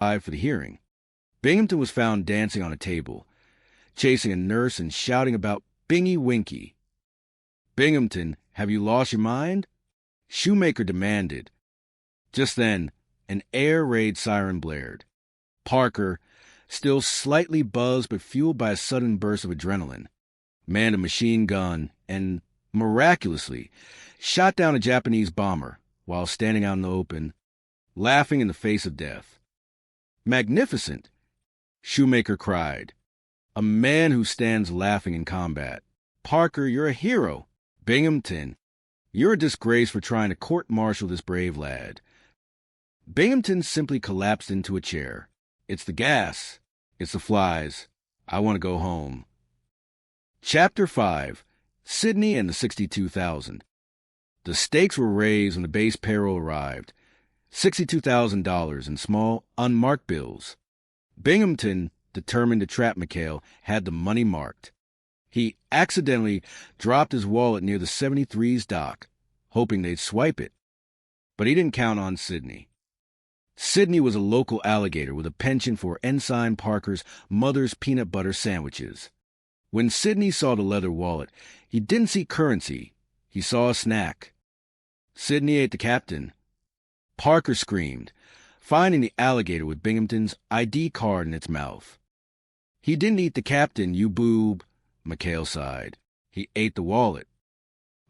for the hearing. Binghamton was found dancing on a table, chasing a nurse and shouting about Bingy Winky. "Binghamton, have you lost your mind?" Shoemaker demanded. Just then, an air raid siren blared. Parker, still slightly buzzed but fueled by a sudden burst of adrenaline, manned a machine gun and, miraculously, shot down a Japanese bomber while standing out in the open, laughing in the face of death. "Magnificent!" Shoemaker cried. "A man who stands laughing in combat. Parker, you're a hero. Binghamton, you're a disgrace for trying to court-martial this brave lad." Binghamton simply collapsed into a chair. "It's the gas. It's the flies. I want to go home." Chapter 5. Sydney and the 62,000. The stakes were raised when the base payroll arrived. $62,000 in small, unmarked bills. Binghamton, determined to trap McHale, had the money marked. He accidentally dropped his wallet near the 73's dock, hoping they'd swipe it. But he didn't count on Sydney. Sydney was a local alligator with a penchant for Ensign Parker's mother's peanut butter sandwiches. When Sydney saw the leather wallet, he didn't see currency. He saw a snack. Sydney ate the captain. Parker screamed, finding the alligator with Binghamton's ID card in its mouth. "He didn't eat the captain, you boob," McHale sighed. "He ate the wallet."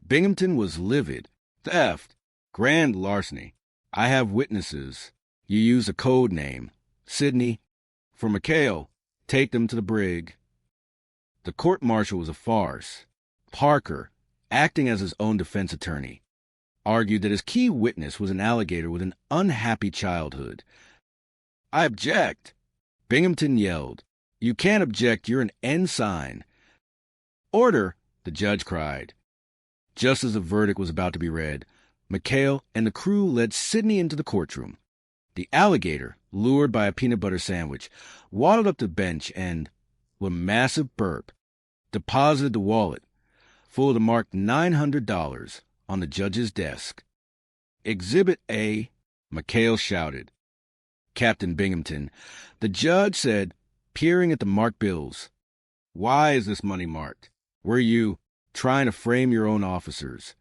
Binghamton was livid. "Theft. Grand larceny. I have witnesses. You used a code name. Sydney. For McHale, take them to the brig." The court-martial was a farce. Parker, acting as his own defense attorney, argued that his key witness was an alligator with an unhappy childhood. "I object!" Binghamton yelled. "You can't object, you're an ensign." "Order!" the judge cried. Just as the verdict was about to be read, McHale and the crew led Sydney into the courtroom. The alligator, lured by a peanut butter sandwich, waddled up to the bench and, with a massive burp, deposited the wallet, full of the marked $900, on the judge's desk. "Exhibit A," McHale shouted. "Captain Binghamton," the judge said, peering at the marked bills. "Why is this money marked? Were you trying to frame your own officers?"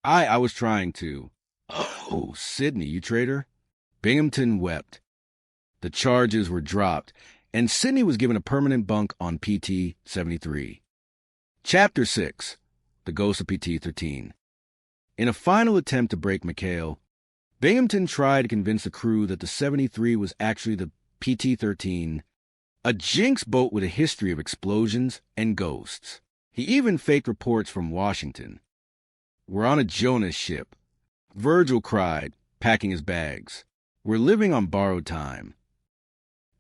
I was trying to." "Oh, Sydney, you traitor." Binghamton wept. The charges were dropped, and Sydney was given a permanent bunk on PT 73. Chapter 6. The Ghost of PT 13. In a final attempt to break McHale, Binghamton tried to convince the crew that the 73 was actually the PT 13, a Jinx boat with a history of explosions and ghosts. He even faked reports from Washington. "We're on a Jonas ship," Virgil cried, packing his bags. "We're living on borrowed time."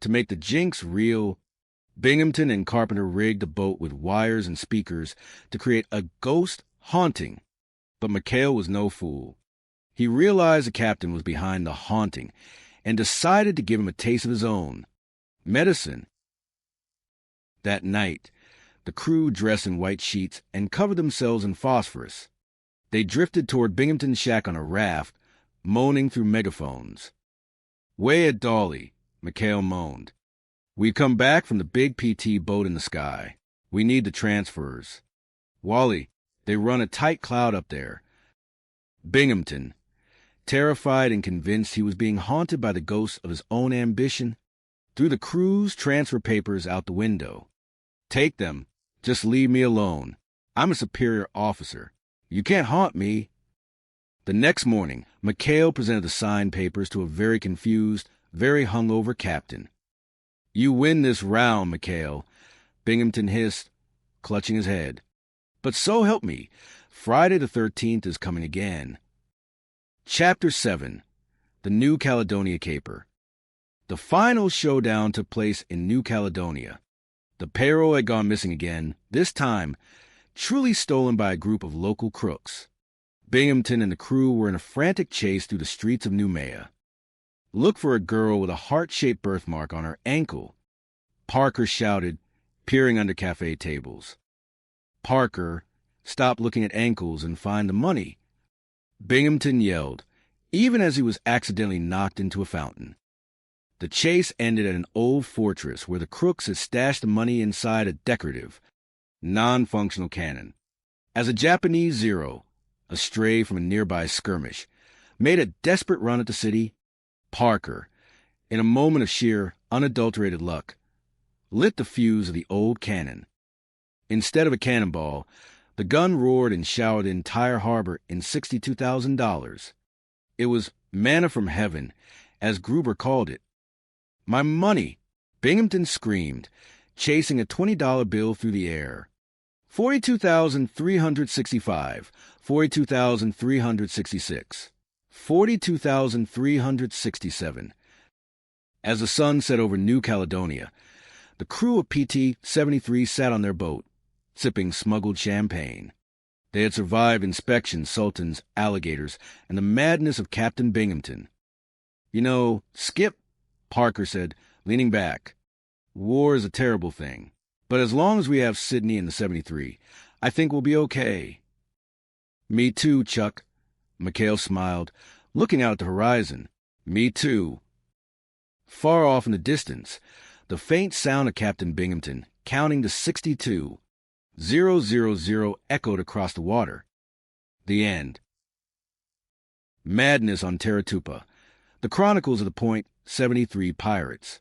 To make the jinx real, Binghamton and Carpenter rigged the boat with wires and speakers to create a ghost haunting. But McHale was no fool. He realized the captain was behind the haunting and decided to give him a taste of his own medicine. That night, the crew dressed in white sheets and covered themselves in phosphorus. They drifted toward Binghamton's shack on a raft, moaning through megaphones. "Way at Dolly," McHale moaned. "We've come back from the big PT boat in the sky. We need the transfers. Wally, they run a tight cloud up there." Binghamton, terrified and convinced he was being haunted by the ghosts of his own ambition, threw the crew's transfer papers out the window. "Take them. Just leave me alone. I'm a superior officer. You can't haunt me." The next morning, McHale presented the signed papers to a very confused, very hungover captain. "You win this round, McHale," Binghamton hissed, clutching his head. "But so help me, Friday the 13th is coming again." Chapter 7. The New Caledonia Caper. The final showdown took place in New Caledonia. The payroll had gone missing again, this time truly stolen by a group of local crooks. Binghamton and the crew were in a frantic chase through the streets of Noumea. "Look for a girl with a heart-shaped birthmark on her ankle," Parker shouted, peering under cafe tables. "Parker, stop looking at ankles and find the money," Binghamton yelled, even as he was accidentally knocked into a fountain. The chase ended at an old fortress where the crooks had stashed the money inside a decorative, non-functional cannon. As a Japanese Zero, astray from a nearby skirmish, made a desperate run at the city, Parker, in a moment of sheer, unadulterated luck, lit the fuse of the old cannon. Instead of a cannonball, the gun roared and showered the entire harbor in $62,000. It was manna from heaven, as Gruber called it. "My money!" Binghamton screamed, chasing a $20 bill through the air. 42,365, 42,366, 42,367. As the sun set over New Caledonia, the crew of PT-73 sat on their boat, sipping smuggled champagne. They had survived inspection, sultans, alligators, and the madness of Captain Binghamton. "You know, Skip," Parker said, leaning back, "war is a terrible thing. But as long as we have Sydney and the 73, I think we'll be okay." "Me too, Chuck." McHale smiled, looking out at the horizon. "Me too." Far off in the distance, the faint sound of Captain Binghamton, counting to 62, 000 echoed across the water. The end. Madness on Terratupa. The Chronicles of the Point 73 Pirates.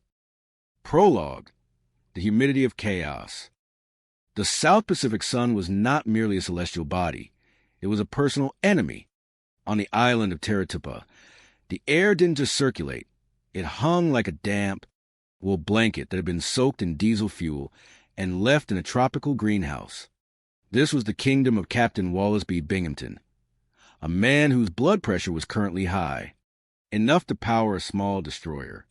Prologue. The humidity of chaos. The South Pacific Sun was not merely a celestial body. It was a personal enemy. On the island of Terratupa, the air didn't just circulate. It hung like a damp, wool blanket that had been soaked in diesel fuel and left in a tropical greenhouse. This was the kingdom of Captain Wallace B. Binghamton, a man whose blood pressure was currently high, enough to power a small destroyer.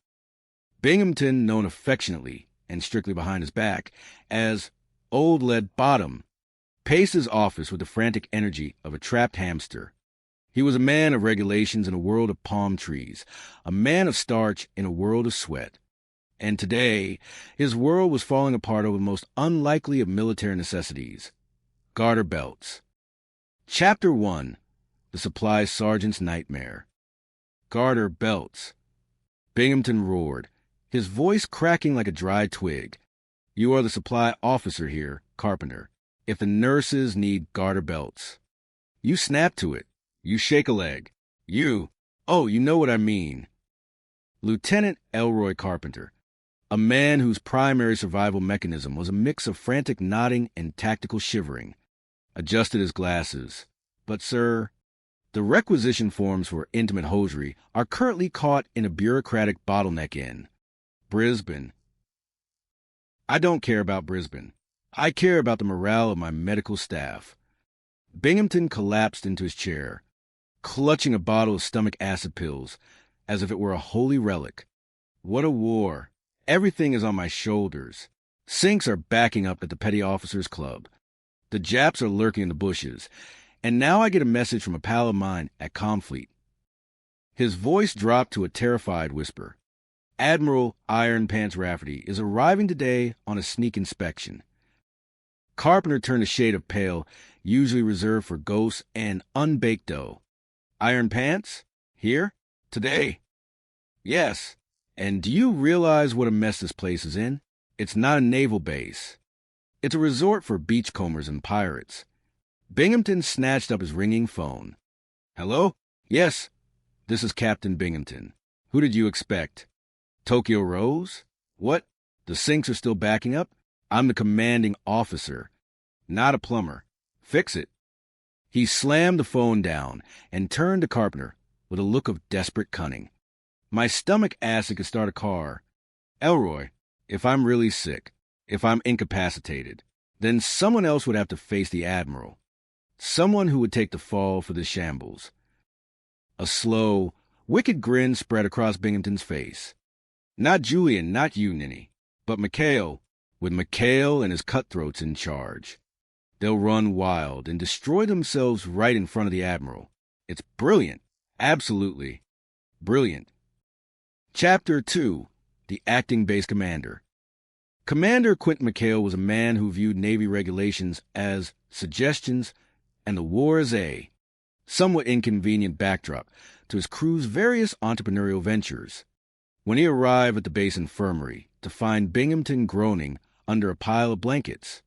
Binghamton, known affectionately and strictly behind his back as Old Lead Bottom, paced his office with the frantic energy of a trapped hamster. He was a man of regulations in a world of palm trees, a man of starch in a world of sweat. And today, his world was falling apart over the most unlikely of military necessities: garter belts. Chapter 1. The Supply Sergeant's Nightmare. Garter belts. Binghamton roared, his voice cracking like a dry twig. "You are the supply officer here, Carpenter. If the nurses need garter belts, you snap to it. You shake a leg. You know what I mean." Lieutenant Elroy Carpenter, a man whose primary survival mechanism was a mix of frantic nodding and tactical shivering, adjusted his glasses. "But, sir, the requisition forms for intimate hosiery are currently caught in a bureaucratic bottleneck in Brisbane." "I don't care about Brisbane. I care about the morale of my medical staff." Binghamton collapsed into his chair, clutching a bottle of stomach acid pills as if it were a holy relic. "What a war. Everything is on my shoulders. Sinks are backing up at the Petty Officers Club. The Japs are lurking in the bushes. And now I get a message from a pal of mine at Comfleet." His voice dropped to a terrified whisper. "Admiral Iron Pants Rafferty is arriving today on a sneak inspection." Carpenter turned a shade of pale, usually reserved for ghosts and unbaked dough. "Iron Pants? Here? Today?" "Yes. And do you realize what a mess this place is in? It's not a naval base. It's a resort for beachcombers and pirates." Binghamton snatched up his ringing phone. "Hello? Yes. This is Captain Binghamton. Who did you expect? Tokyo Rose? What? The sinks are still backing up? I'm the commanding officer, not a plumber. Fix it." He slammed the phone down and turned to Carpenter with a look of desperate cunning. "My stomach acid could start a car. Elroy, if I'm really sick, if I'm incapacitated, then someone else would have to face the Admiral. Someone who would take the fall for the shambles." A slow, wicked grin spread across Binghamton's face. "Not Julian, not you, Ninny, but McHale, with McHale and his cutthroats in charge. They'll run wild and destroy themselves right in front of the Admiral. It's brilliant. Absolutely brilliant." Chapter 2. The Acting Base Commander. Commander Quint McHale was a man who viewed Navy regulations as suggestions and the war as a somewhat inconvenient backdrop to his crew's various entrepreneurial ventures. when he arrived at the base infirmary to find Binghamton groaning under a pile of blankets.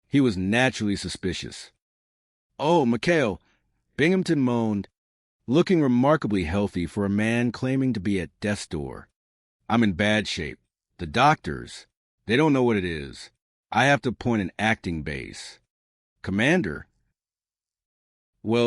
He was naturally suspicious. "Oh, Mikhail," Binghamton moaned, looking remarkably healthy for a man claiming to be at death's door. "I'm in bad shape. The doctors, they don't know what it is. I have to appoint an acting base." "Commander?" "Well,